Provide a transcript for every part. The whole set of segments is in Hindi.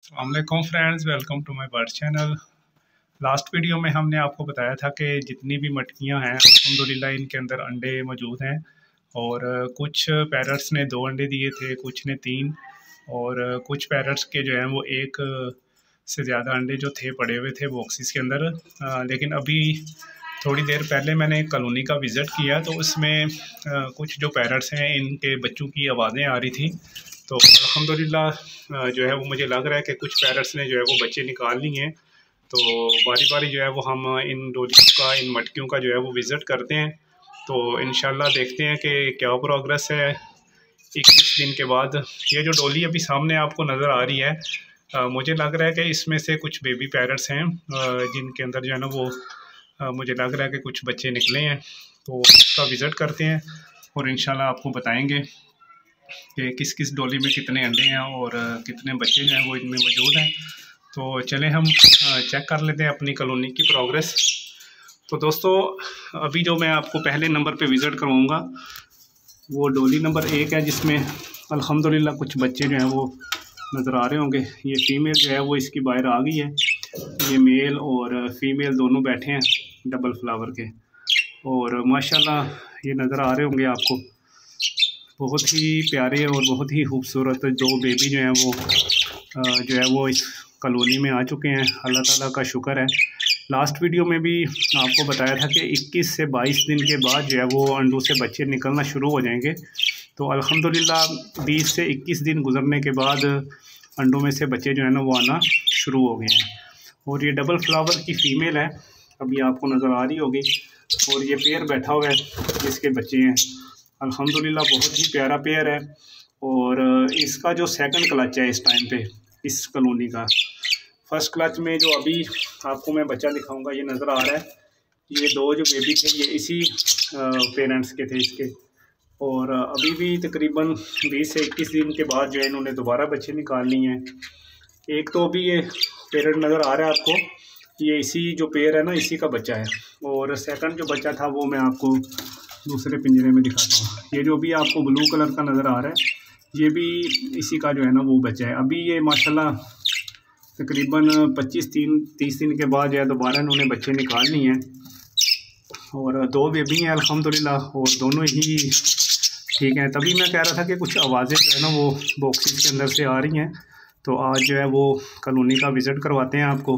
अस्सलामुअलैकुम friends, welcome to my bird channel. Last video में हमने आपको बताया था कि जितनी भी मटकियां हैं अल्हम्दुलिल्लाह इनके अंदर अंडे मौजूद हैं और कुछ पैरट्स ने 2 अंडे दिए थे, कुछ ने 3 और कुछ पैरट्स के जो हैं वो एक से ज़्यादा अंडे जो थे पड़े हुए थे बॉक्सेस के अंदर। लेकिन अभी थोड़ी देर पहले मैंने एक कॉलोनी का विज़िट किया तो उसमें कुछ जो पैरट्स हैं इनके बच्चों की आवाज़ें आ रही थी। तो अल्हम्दुलिल्लाह जो है वो मुझे लग रहा है कि कुछ पैरट्स ने जो है वो बच्चे निकाल लिए हैं। तो बारी बारी जो है वो हम इन डोलियों का, इन मटकियों का जो है वो विज़िट करते हैं। तो इंशाल्लाह देखते हैं कि क्या प्रोग्रेस है 21 दिन के बाद। ये जो डोली अभी सामने आपको नज़र आ रही है, मुझे लग रहा है कि इसमें से कुछ बेबी पैरट्स हैं जिनके अंदर जो है ना वो मुझे लग रहा है कि कुछ बच्चे निकले हैं। तो उसका विज़िट करते हैं और इंशाल्लाह आपको बताएंगे कि किस किस डोली में कितने अंडे हैं और कितने बच्चे जो हैं वो इनमें मौजूद हैं। तो चलें हम चेक कर लेते हैं अपनी कॉलोनी की प्रोग्रेस। तो दोस्तों, अभी जो मैं आपको पहले नंबर पे विज़िट करवाऊँगा वो डोली नंबर 1 है, जिसमें अल्हम्दुलिल्लाह कुछ बच्चे जो हैं वो नज़र आ रहे होंगे। ये फ़ीमेल जो है वो इसकी बाहर आ गई है। ये मेल और फीमेल दोनों बैठे हैं डबल फ्लावर के, और माशाल्लाह ये नज़र आ रहे होंगे आपको। बहुत ही प्यारे और बहुत ही खूबसूरत दो बेबी जो हैं वो जो है वो इस कॉलोनी में आ चुके हैं। अल्लाह ताला का शुक्र है। लास्ट वीडियो में भी आपको बताया था कि 21 से 22 दिन के बाद जो है वो अंडों से बच्चे निकलना शुरू हो जाएंगे। तो अल्हम्दुलिल्लाह 20 से 21 दिन गुजरने के बाद अंडों में से बच्चे जो है ना वो आना शुरू हो गए हैं। और ये डबल फ्लावर की फ़ीमेल है, अभी आपको नज़र आ रही होगी। और ये पेयर बैठा हुआ है जिसके बच्चे हैं। अल्हम्दुलिल्लाह बहुत ही प्यारा पेयर है। और इसका जो सेकंड क्लच है इस टाइम पे इस कॉलोनी का, फर्स्ट क्लच में जो अभी आपको मैं बच्चा दिखाऊंगा ये नज़र आ रहा है। ये दो जो बेबी थे ये इसी पेरेंट्स के थे इसके। और अभी भी तकरीबन 20 से 21 दिन के बाद जो है इन्होंने दोबारा बच्चे निकाल लिए हैं। एक तो अभी ये पेरेंट नज़र आ रहा है आपको, ये इसी जो पेयर है ना इसी का बच्चा है। और सेकंड जो बच्चा था वो मैं आपको दूसरे पिंजरे में दिखाता हूँ। ये जो भी आपको ब्लू कलर का नज़र आ रहा है ये भी इसी का जो है ना वो बच्चा है। अभी ये माशाल्लाह तकरीबन 25-30 दिन के बाद जो है दोबारा इन्होंने बच्चे निकाल लिए हैं। और दो बेबी हैं अल्हम्दुलिल्लाह, और दोनों ही ठीक हैं। तभी मैं कह रहा था कि कुछ आवाज़ें जो है ना वो बॉक्सेस के अंदर से आ रही हैं। तो आज जो है वो कॉलोनी का विज़िट करवाते हैं आपको।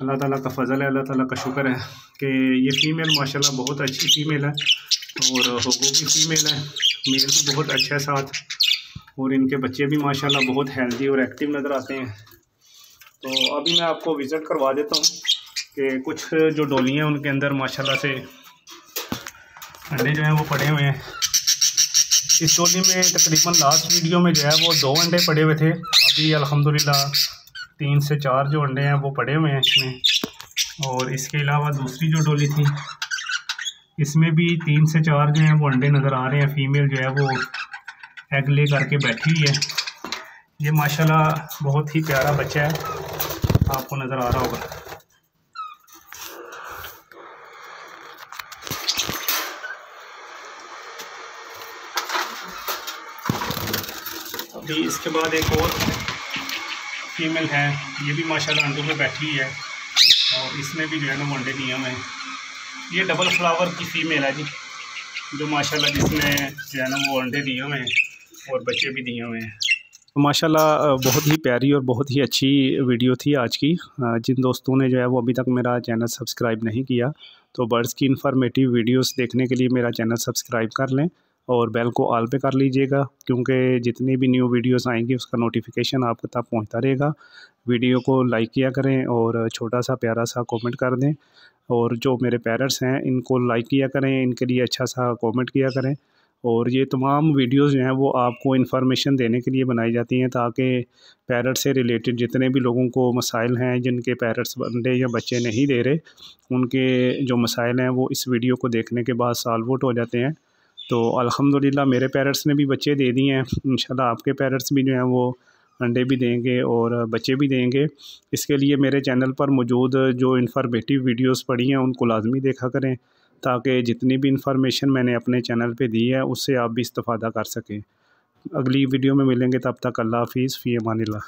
अल्लाह ताला का फ़ज़ल है, अल्लाह ताला का शुक्र है कि ये फ़ीमेल माशाल्लाह बहुत अच्छी फ़ीमेल है और होगो की फ़ीमेल है। मेल भी बहुत अच्छा है साथ, और इनके बच्चे भी माशाल्लाह बहुत हेल्दी और एक्टिव नज़र आते हैं। तो अभी मैं आपको विज़िट करवा देता हूँ कि कुछ जो डोलियाँ हैं उनके अंदर माशाल्लाह से अंडे जो हैं वो पड़े हुए हैं। इस डोली में तकरीबन लास्ट वीडियो में जो है वो 2 अंडे पड़े हुए थे। अभी अल्हम्दुलिल्लाह 3 से 4 जो अंडे हैं वो पड़े हुए हैं इसमें। और इसके अलावा दूसरी जो डोली थी इसमें भी 3 से 4 जो हैं वो अंडे नज़र आ रहे हैं। फ़ीमेल जो है वो एग ले करके बैठी हुई है। ये माशाल्लाह बहुत ही प्यारा बच्चा है, आपको नज़र आ रहा होगा। अभी इसके बाद एक और फीमेल है, ये भी माशाल्लाह अंडों पे बैठी हुई है और इसमें भी जो है ना वो अंडे दिए हुए हैं। ये डबल फ्लावर की फ़ीमेल है जी, जो माशाल्लाह जिसने जो है ना वो अंडे दिए हुए हैं और बच्चे भी दिए हुए हैं। तो माशाल्लाह बहुत ही प्यारी और बहुत ही अच्छी वीडियो थी आज की। जिन दोस्तों ने जो है वो अभी तक मेरा चैनल सब्सक्राइब नहीं किया तो बर्ड्स की इन्फॉर्मेटिव वीडियोस देखने के लिए मेरा चैनल सब्सक्राइब कर लें और बेल को ऑल पे कर लीजिएगा, क्योंकि जितनी भी न्यू वीडियोस आएंगी उसका नोटिफिकेशन आपके तक पहुंचता रहेगा। वीडियो को लाइक किया करें और छोटा सा प्यारा सा कमेंट कर दें। और जो मेरे पेरेंट्स हैं इनको लाइक किया करें, इनके लिए अच्छा सा कमेंट किया करें। और ये तमाम वीडियोस जो हैं वो आपको इन्फॉर्मेशन देने के लिए बनाई जाती हैं ताकि पैरट से रिलेटेड जितने भी लोगों को मसाइल हैं, जिनके पैरट्स अंडे या बच्चे नहीं दे रहे, उनके जो मसाइल हैं वो इस वीडियो को देखने के बाद सॉल्व आउट हो जाते हैं। तो अल्हम्दुलिल्लाह मेरे पैरट्स ने भी बच्चे दे दिए हैं। इंशाल्लाह आपके पैरट्स भी जो हैं वो अंडे भी देंगे और बच्चे भी देंगे। इसके लिए मेरे चैनल पर मौजूद जो इन्फॉर्मेटिव वीडियोस पड़ी हैं उनको लाजमी देखा करें, ताकि जितनी भी इंफॉर्मेशन मैंने अपने चैनल पे दी है उससे आप भी इस्तेफ़ादा कर सकें। अगली वीडियो में मिलेंगे, तब तक अल्लाह हाफ़िज़, फ़ी अमानिल्लाह।